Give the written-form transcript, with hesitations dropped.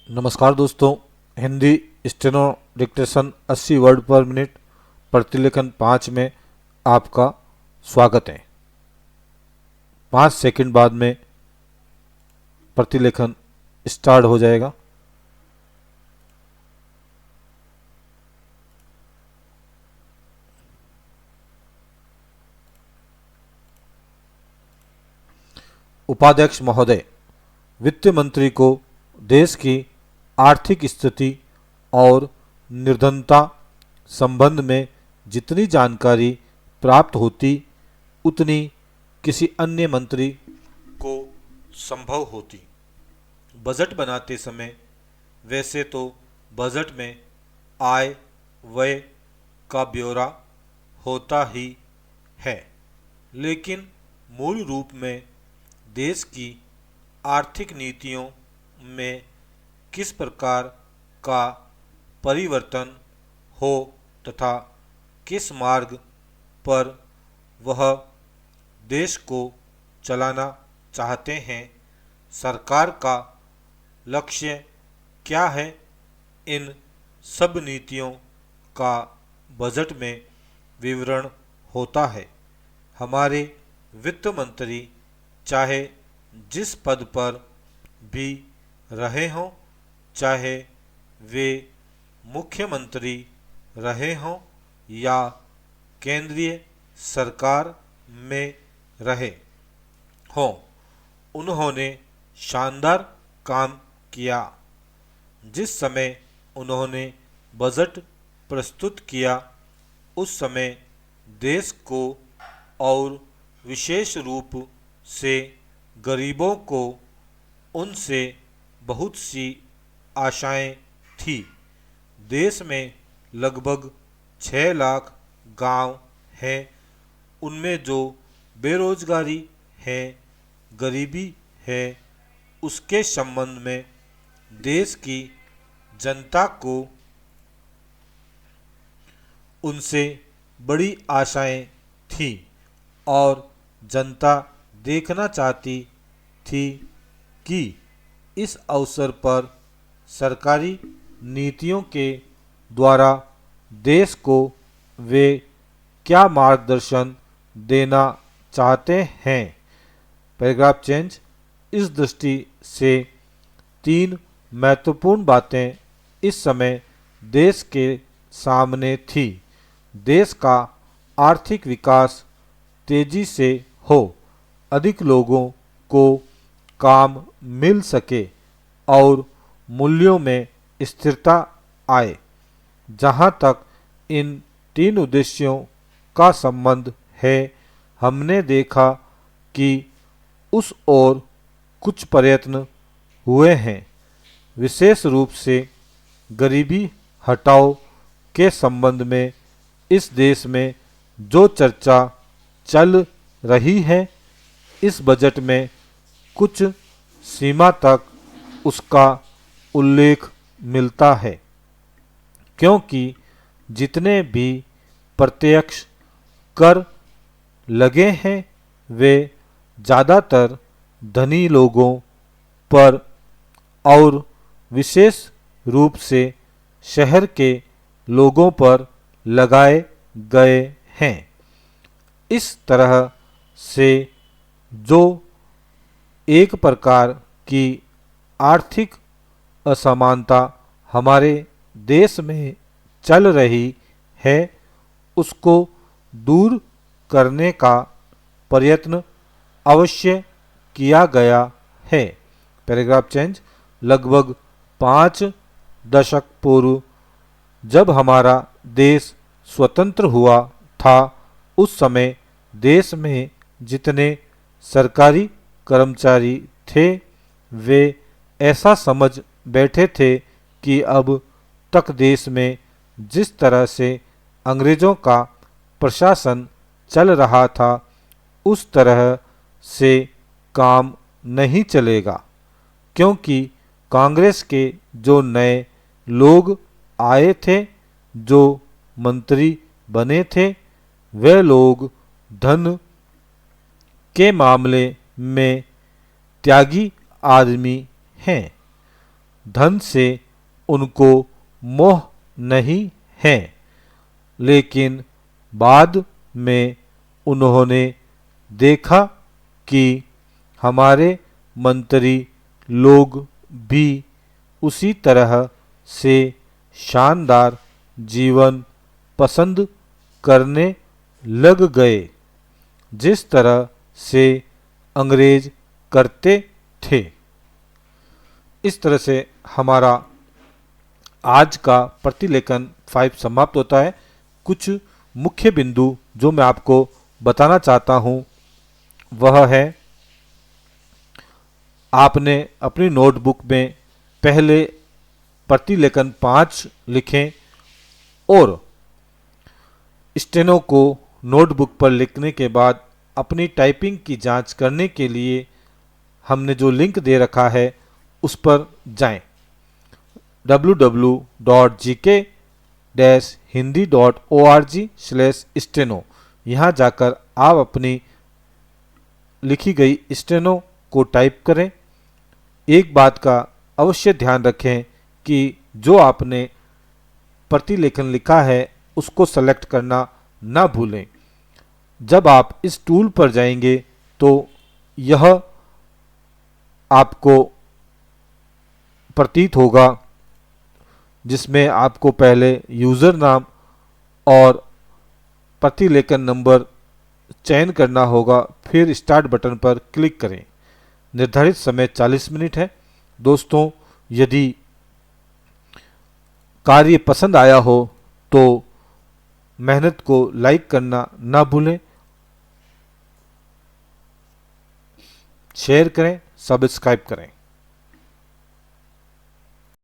नमस्कार दोस्तों। Hindi steno dictation 80 word पर मिनट प्रतिलेखन 5 में आपका स्वागत है। 5 सेकंड बाद में प्रतिलेखन स्टार्ट हो जाएगा। उपाध्यक्ष महोदय, वित्त मंत्री को देश की आर्थिक स्थिति और निर्धनता संबंध में जितनी जानकारी प्राप्त होती उतनी किसी अन्य मंत्री को संभव होती। बजट बनाते समय वैसे तो बजट में आय व्यय का ब्यौरा होता ही है, लेकिन मूल रूप में देश की आर्थिक नीतियों में किस प्रकार का परिवर्तन हो तथा किस मार्ग पर वह देश को चलाना चाहते हैं, सरकार का लक्ष्य क्या है, इन सब नीतियों का बजट में विवरण होता है। हमारे वित्त मंत्री चाहे जिस पद पर भी रहे हों, चाहे वे मुख्यमंत्री रहे हों या केंद्रीय सरकार में रहे हों, उन्होंने शानदार काम किया। जिस समय उन्होंने बजट प्रस्तुत किया उस समय देश को और विशेष रूप से गरीबों को उनसे बहुत सी आशाएं थी। देश में लगभग 6 लाख गांव हैं, उनमें जो बेरोजगारी है, गरीबी है, उसके संबंध में देश की जनता को उनसे बड़ी आशाएं थी और जनता देखना चाहती थी कि इस अवसर पर सरकारी नीतियों के द्वारा देश को वे क्या मार्गदर्शन देना चाहते हैं। Paragraph change. इस दृष्टि से 3 महत्वपूर्ण बातें इस समय देश के सामने थी। देश का आर्थिक विकास तेजी से हो, अधिक लोगों को काम मिल सके और मूल्यों में स्थिरता आए। जहाँ तक इन 3 उद्देश्यों का संबंध है, हमने देखा कि उस ओर कुछ प्रयत्न हुए हैं। विशेष रूप से गरीबी हटाओ के संबंध में इस देश में जो चर्चा चल रही है, इस बजट में कुछ सीमा तक उसका उल्लेख मिलता है, क्योंकि जितने भी प्रत्यक्ष कर लगे हैं वे ज़्यादातर धनी लोगों पर और विशेष रूप से शहर के लोगों पर लगाए गए हैं। इस तरह से जो एक प्रकार की आर्थिक असमानता हमारे देश में चल रही है, उसको दूर करने का प्रयत्न अवश्य किया गया है। Paragraph change. लगभग 5 दशक पूर्व जब हमारा देश स्वतंत्र हुआ था, उस समय देश में जितने सरकारी कर्मचारी थे वे ऐसा समझ बैठे थे कि अब तक देश में जिस तरह से अंग्रेज़ों का प्रशासन चल रहा था उस तरह से काम नहीं चलेगा, क्योंकि कांग्रेस के जो नए लोग आए थे, जो मंत्री बने थे, वे लोग धन के मामले में त्यागी आदमी हैं। धन से उनको मोह नहीं है, लेकिन बाद में उन्होंने देखा कि हमारे मंत्री लोग भी उसी तरह से शानदार जीवन पसंद करने लग गए जिस तरह से अंग्रेज करते थे। इस तरह से हमारा आज का प्रतिलेखन 5 समाप्त होता है। कुछ मुख्य बिंदु जो मैं आपको बताना चाहता हूं वह है, आपने अपनी नोटबुक में पहले प्रतिलेखन 5 लिखें और स्टेनो को नोटबुक पर लिखने के बाद अपनी टाइपिंग की जांच करने के लिए हमने जो लिंक दे रखा है उस पर जाएं, www.gk-hindi.org/steno। यहाँ जाकर आप अपनी लिखी गई स्टेनो को टाइप करें। एक बात का अवश्य ध्यान रखें कि जो आपने प्रतिलेखन लिखा है उसको सेलेक्ट करना ना भूलें। जब आप इस टूल पर जाएंगे तो यह आपको प्रतीत होगा जिसमें आपको पहले यूज़र नाम और प्रतिलेखन नंबर चयन करना होगा, फिर स्टार्ट बटन पर क्लिक करें। निर्धारित समय 40 मिनट है। दोस्तों, यदि कार्य पसंद आया हो तो मेहनत को लाइक करना ना भूलें, शेयर करें, सब्सक्राइब करें।